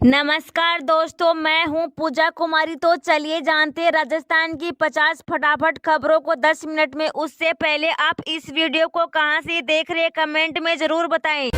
नमस्कार दोस्तों, मैं हूं पूजा कुमारी। तो चलिए जानते हैं राजस्थान की 50 फटाफट खबरों को 10 मिनट में। उससे पहले आप इस वीडियो को कहां से देख रहे हैं कमेंट में जरूर बताएं।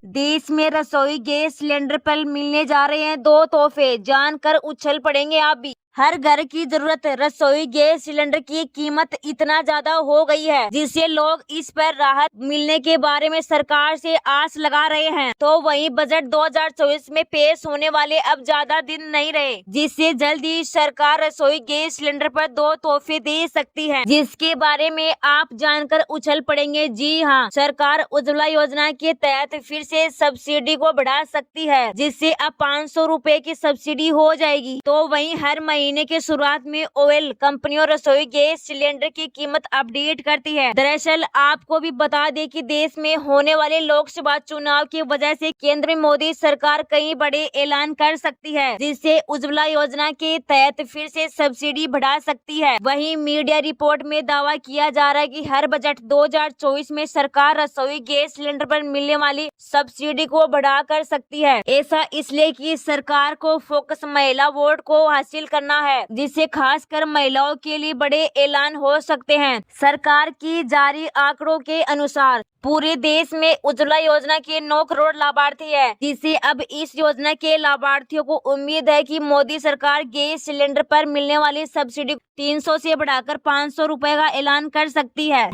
देश में रसोई गैस सिलेंडर पर मिलने जा रहे हैं 2 तोहफे, जानकर उछल पड़ेंगे आप भी। हर घर की जरूरत रसोई गैस सिलेंडर की कीमत इतना ज्यादा हो गई है जिससे लोग इस पर राहत मिलने के बारे में सरकार से आस लगा रहे हैं। तो वहीं बजट 2024 में पेश होने वाले अब ज्यादा दिन नहीं रहे, जिससे जल्द ही सरकार रसोई गैस सिलेंडर पर 2 तोहफे दे सकती है, जिसके बारे में आप जानकर उछल पड़ेंगे। जी हाँ, सरकार उज्ज्वला योजना के तहत फिर से सब्सिडी को बढ़ा सकती है, जिससे अब 500 रुपए की सब्सिडी हो जाएगी। तो वहीं हर महीने के शुरुआत में ऑयल कंपनियों रसोई गैस सिलेंडर की कीमत अपडेट करती है। दरअसल आपको भी बता दें कि देश में होने वाले लोकसभा चुनाव की वजह से केंद्र में मोदी सरकार कई बड़े ऐलान कर सकती है, जिससे उज्ज्वला योजना के तहत फिर से सब्सिडी बढ़ा सकती है। वहीं मीडिया रिपोर्ट में दावा किया जा रहा है कि हर बजट 2024 में सरकार रसोई गैस सिलेंडर पर मिलने वाली सब्सिडी को बढ़ा कर सकती है। ऐसा इसलिए कि सरकार को फोकस महिला वोट को हासिल करना है, जिससे खासकर महिलाओं के लिए बड़े ऐलान हो सकते हैं। सरकार की जारी आंकड़ों के अनुसार पूरे देश में उज्ज्वला योजना के 9 करोड़ लाभार्थी है, जिससे अब इस योजना के लाभार्थियों को उम्मीद है कि मोदी सरकार गैस सिलेंडर पर मिलने वाली सब्सिडी 300 से बढ़ाकर 500 रुपए का ऐलान कर सकती है।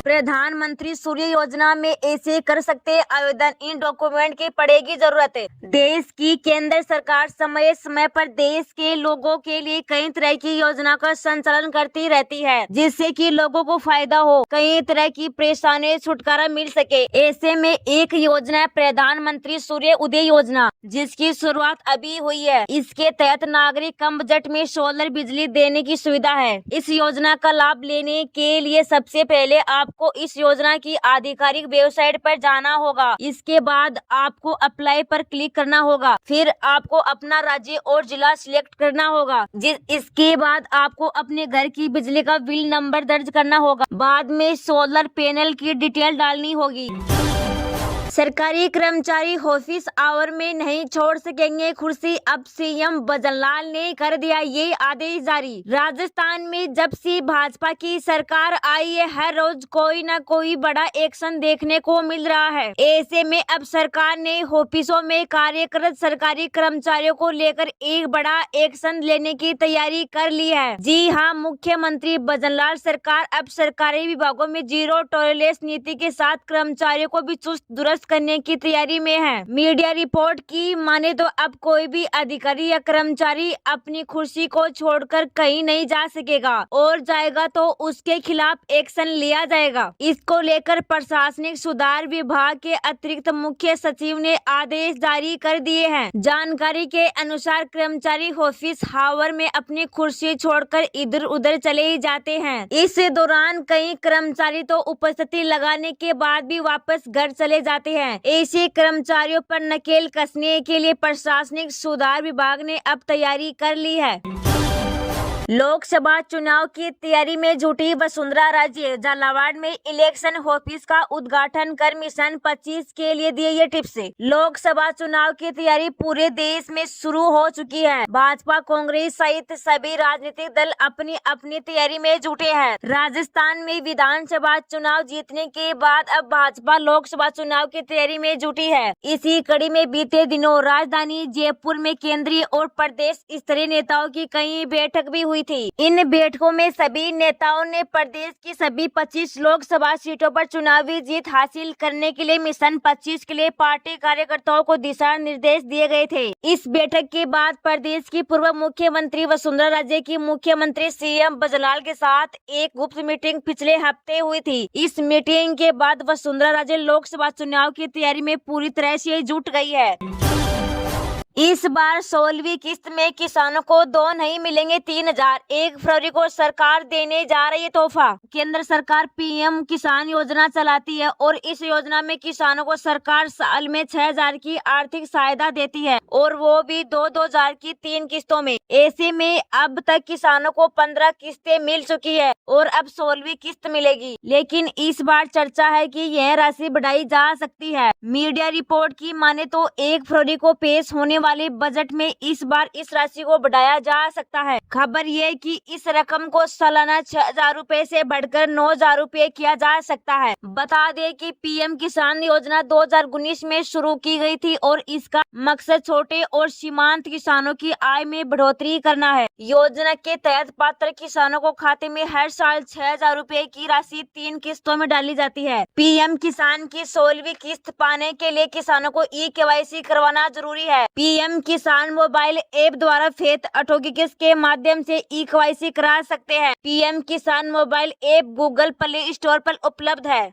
प्रधानमंत्री सूर्य योजना में ऐसे कर सकते आवेदन, इन डॉक्यूमेंट की पड़ेगी जरूरत है। देश की केंद्र सरकार समय समय पर देश के लोगों के लिए कई तरह की योजना का संचालन करती रहती है, जिससे कि लोगों को फायदा हो, कई तरह की परेशानी छुटकारा मिल सके। ऐसे में एक योजना है प्रधानमंत्री सूर्य उदय योजना, जिसकी शुरुआत अभी हुई है। इसके तहत नागरिक कम बजट में सोलर बिजली देने की सुविधा है। इस योजना का लाभ लेने के लिए सबसे पहले आपको इस योजना की आधिकारिक वेबसाइट पर जाना होगा। इसके बाद आपको अप्लाई पर क्लिक करना होगा। फिर आपको अपना राज्य और जिला सिलेक्ट करना होगा। इसके बाद आपको अपने घर की बिजली का बिल नंबर दर्ज करना होगा। बाद में सोलर पैनल की डिटेल डालनी होगी। सरकारी कर्मचारी ऑफिस आवर में नहीं छोड़ सकेंगे कुर्सी, अब सीएम भजनलाल ने कर दिया ये आदेश जारी। राजस्थान में जब से भाजपा की सरकार आई है, हर रोज कोई न कोई बड़ा एक्शन देखने को मिल रहा है। ऐसे में अब सरकार ने ऑफिसों में कार्यरत सरकारी कर्मचारियों को लेकर एक बड़ा एक्शन लेने की तैयारी कर ली है। जी हाँ, मुख्यमंत्री भजनलाल सरकार अब सरकारी विभागों में जीरो टॉलरेंस नीति के साथ कर्मचारियों को भी चुस्त दुरुस्त करने की तैयारी में है। मीडिया रिपोर्ट की माने तो अब कोई भी अधिकारी या कर्मचारी अपनी कुर्सी को छोड़कर कहीं नहीं जा सकेगा, और जाएगा तो उसके खिलाफ एक्शन लिया जाएगा। इसको लेकर प्रशासनिक सुधार विभाग के अतिरिक्त मुख्य सचिव ने आदेश जारी कर दिए हैं। जानकारी के अनुसार कर्मचारी ऑफिस हावर में अपनी कुर्सी छोड़कर इधर उधर चले ही जाते हैं। इस दौरान कई कर्मचारी तो उपस्थिति लगाने के बाद भी वापस घर चले जाते हैं। ऐसे कर्मचारियों पर नकेल कसने के लिए प्रशासनिक सुधार विभाग ने अब तैयारी कर ली है। लोकसभा चुनाव की तैयारी में जुटी वसुंधरा राजे, झालावाड़ में इलेक्शन ऑफिस का उद्घाटन कर मिशन 25 के लिए दिए ये टिप्स। लोकसभा चुनाव की तैयारी पूरे देश में शुरू हो चुकी है। भाजपा, कांग्रेस सहित सभी राजनीतिक दल अपनी अपनी तैयारी में जुटे हैं। राजस्थान में विधानसभा चुनाव जीतने के बाद अब भाजपा लोकसभा चुनाव की तैयारी में जुटी है। इसी कड़ी में बीते दिनों राजधानी जयपुर में केंद्रीय और प्रदेश स्तरीय नेताओं की कई बैठक भी हुई थी। इन बैठकों में सभी नेताओं ने प्रदेश की सभी 25 लोकसभा सीटों पर चुनावी जीत हासिल करने के लिए मिशन 25 के लिए पार्टी कार्यकर्ताओं को दिशा निर्देश दिए गए थे। इस बैठक के बाद प्रदेश की पूर्व मुख्यमंत्री वसुंधरा राजे की मुख्यमंत्री सीएम भजनलाल के साथ एक गुप्त मीटिंग पिछले हफ्ते हुई थी। इस मीटिंग के बाद वसुंधरा राजे लोकसभा चुनाव की तैयारी में पूरी तरह से जुट गई है। इस बार 16वीं किस्त में किसानों को 2 नहीं मिलेंगे 3,000। 1 फरवरी को सरकार देने जा रही है तोहफा। केंद्र सरकार पीएम किसान योजना चलाती है और इस योजना में किसानों को सरकार साल में 6,000 की आर्थिक सहायता देती है और वो भी 2-2 की 3 किस्तों में। ऐसे में अब तक किसानों को 15 किस्तें मिल चुकी है और अब 16वीं किस्त मिलेगी, लेकिन इस बार चर्चा है कि यह राशि बढ़ाई जा सकती है। मीडिया रिपोर्ट की माने तो 1 फरवरी को पेश होने वाले बजट में इस बार इस राशि को बढ़ाया जा सकता है। खबर ये कि इस रकम को सालाना 6,000 रूपए से बढ़कर 9,000 रूपए किया जा सकता है। बता दें कि पीएम किसान योजना 2019 में शुरू की गई थी और इसका मकसद छोटे और सीमांत किसानों की आय में बढ़ोतरी करना है। योजना के तहत पात्र किसानों को खाते में हर साल 6,000 रूपए की राशि 3 किस्तों में डाली जाती है। पीएम किसान की 16वीं किस्त पाने के लिए किसानों को ई-केवाईसी करवाना जरूरी है। पीएम किसान मोबाइल ऐप द्वारा फेथ ऑटोमेटिक के माध्यम से ई-केवाईसी करा सकते हैं। पीएम किसान mobile app Google play store पर उपलब्ध है।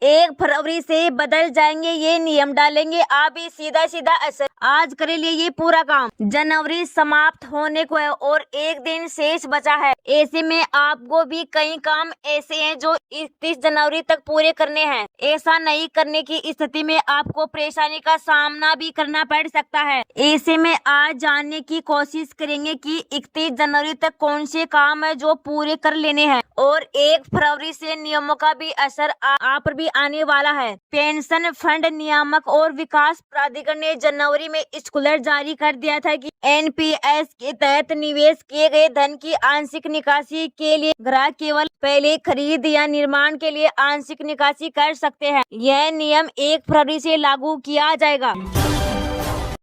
1 फरवरी से बदल जाएंगे ये नियम, डालेंगे आप ही सीधा असर। आज करे लिए ये पूरा काम। जनवरी समाप्त होने को है और 1 दिन शेष बचा है। ऐसे में आपको भी कई काम ऐसे हैं जो 31 जनवरी तक पूरे करने हैं। ऐसा नहीं करने की स्थिति में आपको परेशानी का सामना भी करना पड़ सकता है। ऐसे में आज जानने की कोशिश करेंगे कि 31 जनवरी तक कौन से काम है जो पूरे कर लेने हैं और 1 फरवरी से नियमों का भी असर आप पर भी आने वाला है। पेंशन फंड नियामक और विकास प्राधिकरण ने जनवरी में सर्कुलर जारी कर दिया था कि एनपीएस के तहत निवेश किए गए धन की आंशिक निकासी के लिए ग्राहक केवल पहले खरीद या निर्माण के लिए आंशिक निकासी कर सकते हैं। यह नियम 1 फरवरी से लागू किया जाएगा।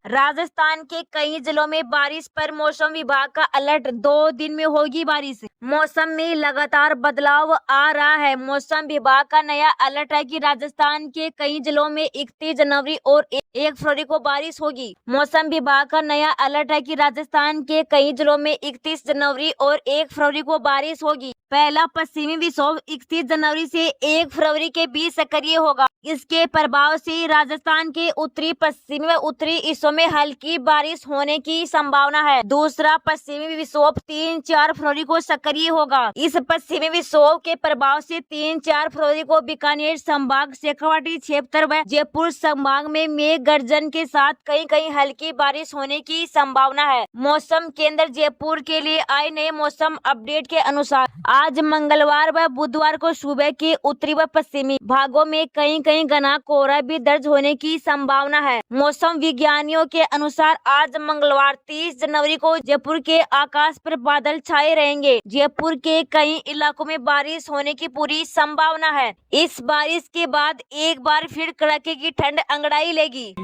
राजस्थान के कई जिलों में बारिश पर मौसम विभाग का अलर्ट। 2 दिन में होगी बारिश। मौसम में लगातार बदलाव आ रहा है। मौसम विभाग का नया अलर्ट है कि राजस्थान के कई जिलों में 31 जनवरी और 1 फरवरी को बारिश होगी। मौसम विभाग का नया अलर्ट है कि राजस्थान के कई जिलों में 31 जनवरी और 1 फरवरी को बारिश होगी। पहला पश्चिमी विक्षोभ 31 जनवरी से 1 फरवरी के बीच सक्रिय होगा। इसके प्रभाव से राजस्थान के उत्तरी पश्चिमी व उत्तरी हिस्सों में हल्की बारिश होने की संभावना है। दूसरा पश्चिमी विक्षोभ 3-4 फरवरी को सक्रिय होगा। इस पश्चिमी विक्षोभ के प्रभाव से 3-4 फरवरी को बीकानेर संभाग, शेखावाटी क्षेत्र व जयपुर संभाग में मेघ गर्जन के साथ कहीं हल्की बारिश होने की संभावना है। मौसम केंद्र जयपुर के लिए आए नए मौसम अपडेट के अनुसार आज मंगलवार व बुधवार को सुबह के उत्तरी व पश्चिमी भागों में कहीं घना कोहरा भी दर्ज होने की संभावना है। मौसम विज्ञानियों के अनुसार आज मंगलवार 30 जनवरी को जयपुर के आकाश पर बादल छाए रहेंगे। जयपुर के कई इलाकों में बारिश होने की पूरी संभावना है। इस बारिश के बाद एक बार फिर कड़ाके की ठंड अंगड़ाई लेगी।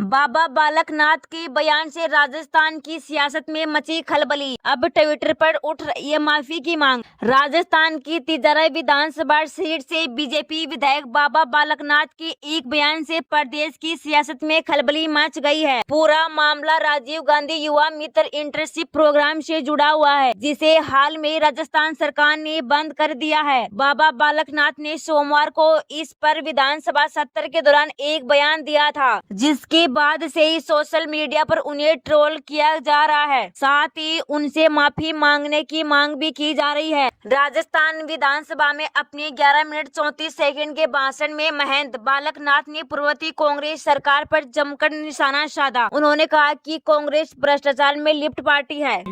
बाबा बालकनाथ के बयान से राजस्थान की सियासत में मची खलबली। अब ट्विटर पर उठ रही है माफी की मांग। राजस्थान की तिजारा विधानसभा सीट से बीजेपी विधायक बाबा बालकनाथ के एक बयान से प्रदेश की सियासत में खलबली मच गई है। पूरा मामला राजीव गांधी युवा मित्र इंटर्नशिप प्रोग्राम से जुड़ा हुआ है, जिसे हाल में राजस्थान सरकार ने बंद कर दिया है। बाबा बालकनाथ ने सोमवार को इस पर विधानसभा सत्र के दौरान एक बयान दिया था, जिसके बाद से ही सोशल मीडिया पर उन्हें ट्रोल किया जा रहा है। साथ ही उनसे माफी मांगने की मांग भी की जा रही है। राजस्थान विधानसभा में अपने 11 मिनट 34 सेकंड के भाषण में महेंद्र बालकनाथ ने पूर्ववर्ती कांग्रेस सरकार पर जमकर निशाना साधा। उन्होंने कहा कि कांग्रेस भ्रष्टाचार में लिप्त पार्टी है।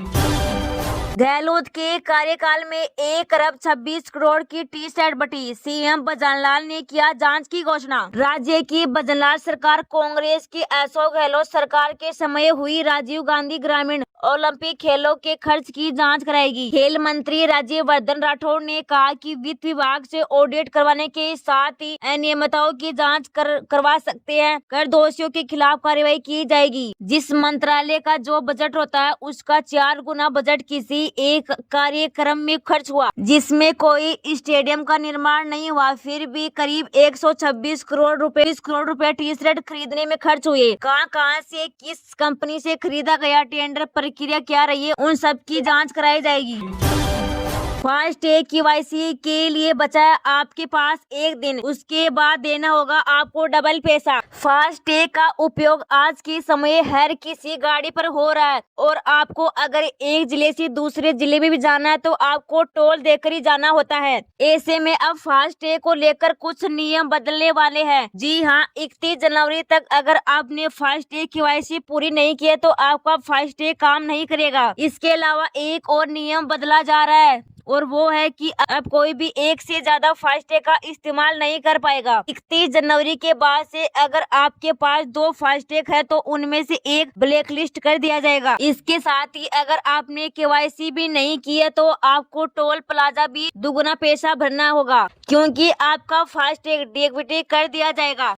गहलोत के कार्यकाल में 1 अरब 26 करोड़ की टी शर्ट बटी। सीएम भजनलाल ने किया जांच की घोषणा। राज्य की भजनलाल सरकार कांग्रेस की अशोक गहलोत सरकार के समय हुई राजीव गांधी ग्रामीण ओलंपिक खेलों के खर्च की जांच कराएगी। खेल मंत्री राज्यवर्धन राठौड़ ने कहा कि वित्त विभाग से ऑडिट करवाने के साथ ही अनियमितताओं की जांच करवा सकते हैं। कर दोषियों के खिलाफ कार्रवाई की जाएगी। जिस मंत्रालय का जो बजट होता है उसका 4 गुना बजट किसी एक कार्यक्रम में खर्च हुआ, जिसमें कोई स्टेडियम का निर्माण नहीं हुआ, फिर भी करीब 126 करोड़ रुपए टी शर्ट खरीदने में खर्च हुए। कहां से किस कंपनी से खरीदा गया, टेंडर प्रक्रिया क्या रही है, उन सब की जांच कराई जाएगी। फास्टैग KYC के लिए बचा है आपके पास 1 दिन, उसके बाद देना होगा आपको डबल पैसा। फास्टैग का उपयोग आज के समय हर किसी गाड़ी पर हो रहा है और आपको अगर एक जिले से दूसरे जिले में भी जाना है तो आपको टोल देकर ही जाना होता है। ऐसे में अब फास्टैग को लेकर कुछ नियम बदलने वाले हैं। जी हाँ, 31 जनवरी तक अगर आपने फास्टैग KYC पूरी नहीं की है तो आपका फास्टैग काम नहीं करेगा। इसके अलावा एक और नियम बदला जा रहा है और वो है कि अब कोई भी एक से ज्यादा फास्टैग का इस्तेमाल नहीं कर पाएगा। 31 जनवरी के बाद से अगर आपके पास 2 फास्टैग है तो उनमें से एक ब्लैक लिस्ट कर दिया जाएगा। इसके साथ ही अगर आपने KYC भी नहीं की है तो आपको टोल प्लाजा भी दुगना पैसा भरना होगा, क्योंकि आपका फास्टैग डीएक्टिवेट कर दिया जाएगा।